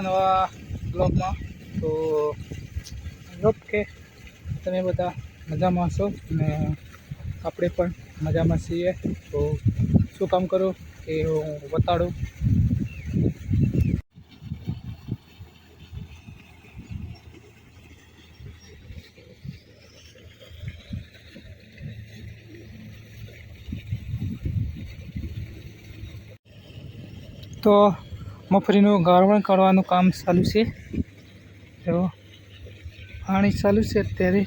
નવા બ્લોગમાં. તો હોપ કે તમે બધા મજામાં છો ને આપણે પણ મજામાં છીએ. તો શું કામ કરું એ હું બતાડું. તો મગફળીનું ગાળણ કરવાનું કામ ચાલુ છે. તો પાણી ચાલુ છે અત્યારે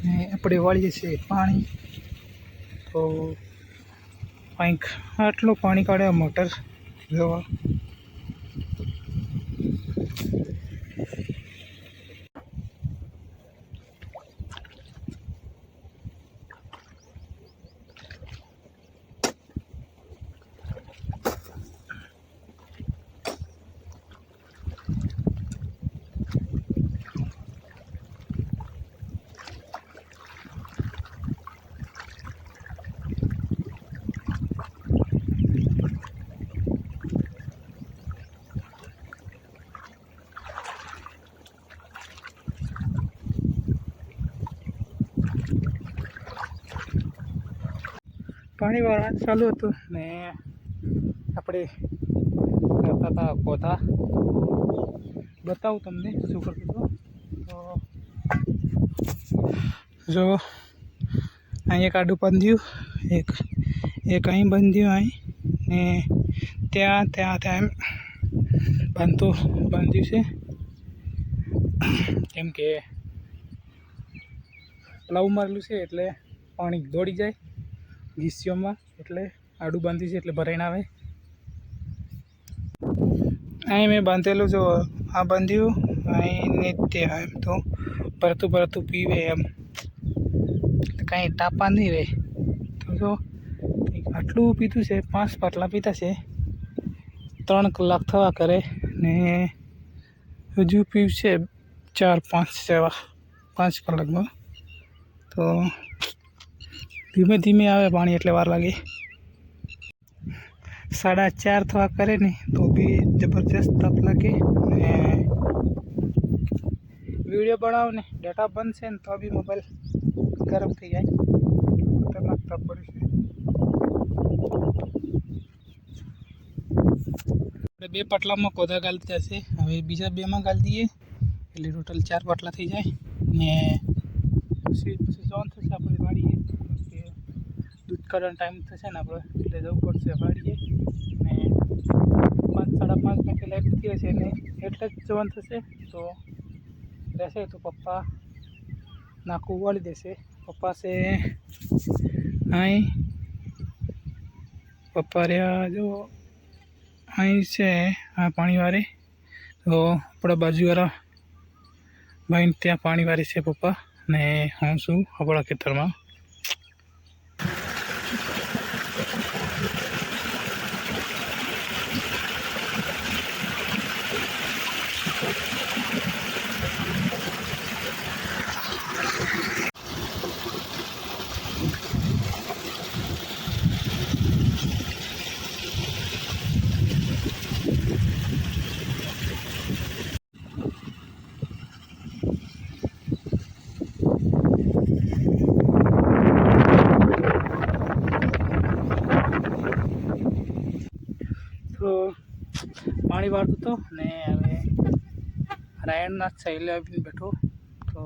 ને આપણે વાળીએ છીએ પાણી. તો કંઈક આટલું પાણી કાઢે મોટર જોવા. પાણી વાળવાનું ચાલુ હતું ને આપણે કરતા હતા કોથા. બતાવું તમને શું કરતું હતું. તો જો અહીં એક આડું બાંધ્યું, એક અહીં બાંધ્યું અહીં ને ત્યાં એમ બાંધ્યું છે. કેમ કે પ્લાવ મારેલું છે એટલે પાણી દોડી જાય ગીસીઓમાં, એટલે આડું બાંધ્યું છે એટલે ભરાઈ ના આવે. અહીં મેં બાંધેલું જો આ બાંધ્યું અહીં ને ત્યાં એમ તો ભરતું પીવે એમ કાંઈ ટાપા નહીં રહે. તો જો આટલું પીધું છે, 5 પાટલા પીતા છે. 3 કલાક થવા કરે ને હજુ પીવું છે 4-5 જેવા 5 કલાકમાં. તો ધીમે ધીમે આવે પાણી એટલે વાર લાગે. 4:30 થવા કરે ને તો બી જબરજસ્ત તપ લાગે. ને વિડીયો બનાવો ને ડેટા બંધ છે ને તો બી મોબાઈલ ગરમ થઈ જાય. ખતરનાક તપ પડે છે. આપણે 2 પાટલામાં કોદા ગાળી દીધા છે. હવે બીજા 2માં ગાળી દઈએ એટલે ટોટલ 4 પાટલા થઈ જાય. ને પછી જવાનું થશે આપણે વાડીએ. દૂધ કાઢવાનો ટાઈમ થશે ને આપણે એટલે જવું પડશે વાડીએ. ને 5-5:30 મિનિટે લાઈટ નથી રહેશે ને એટલે જ જવાનું થશે. તો રહેશે તો પપ્પા નાખું વાળી દેશે. પપ્પા છે અહીં, પપ્પા રહ્યા જો અહીં છે આ પાણી વારે. તો આપણા બાજુવાળા ભાઈ ત્યાં પાણી વારે છે પપ્પા ને હું છું આપણા ખેતરમાં. તો પાણી વાળતું હતો ને હવે રાયણના સહેલે આવીને બેઠો. તો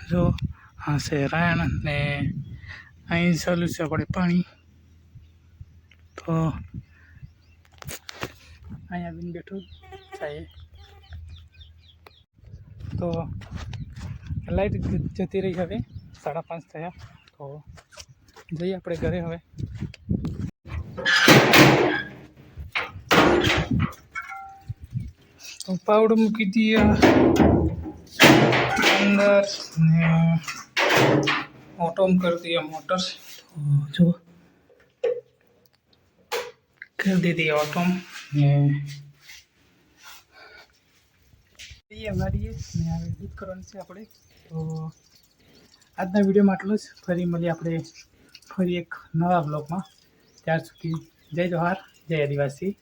જો હા છે રાયણ ને અહીં ચાલુ છે આપણે પાણી. તો અહીં આવીને બેઠો સાહેબ. તો લાઈટ જતી રહી હવે 5:30 થયા. તો જઈએ આપણે ઘરે હવે. તો પાવડું મૂકી દઈએ અંદર ને ઓટોમ કરી દઈએ મોટર. તો જો કરી દીધી ઓટોમ ને વાળીએ ને હવે દૂધ કરવાનું છે આપણે. તો આજના વિડીયોમાં આટલું જ. ફરી મળીએ આપણે ફરી એક નવા બ્લોગમાં. ત્યાર સુધી જય જોહાર, જય આદિવાસી.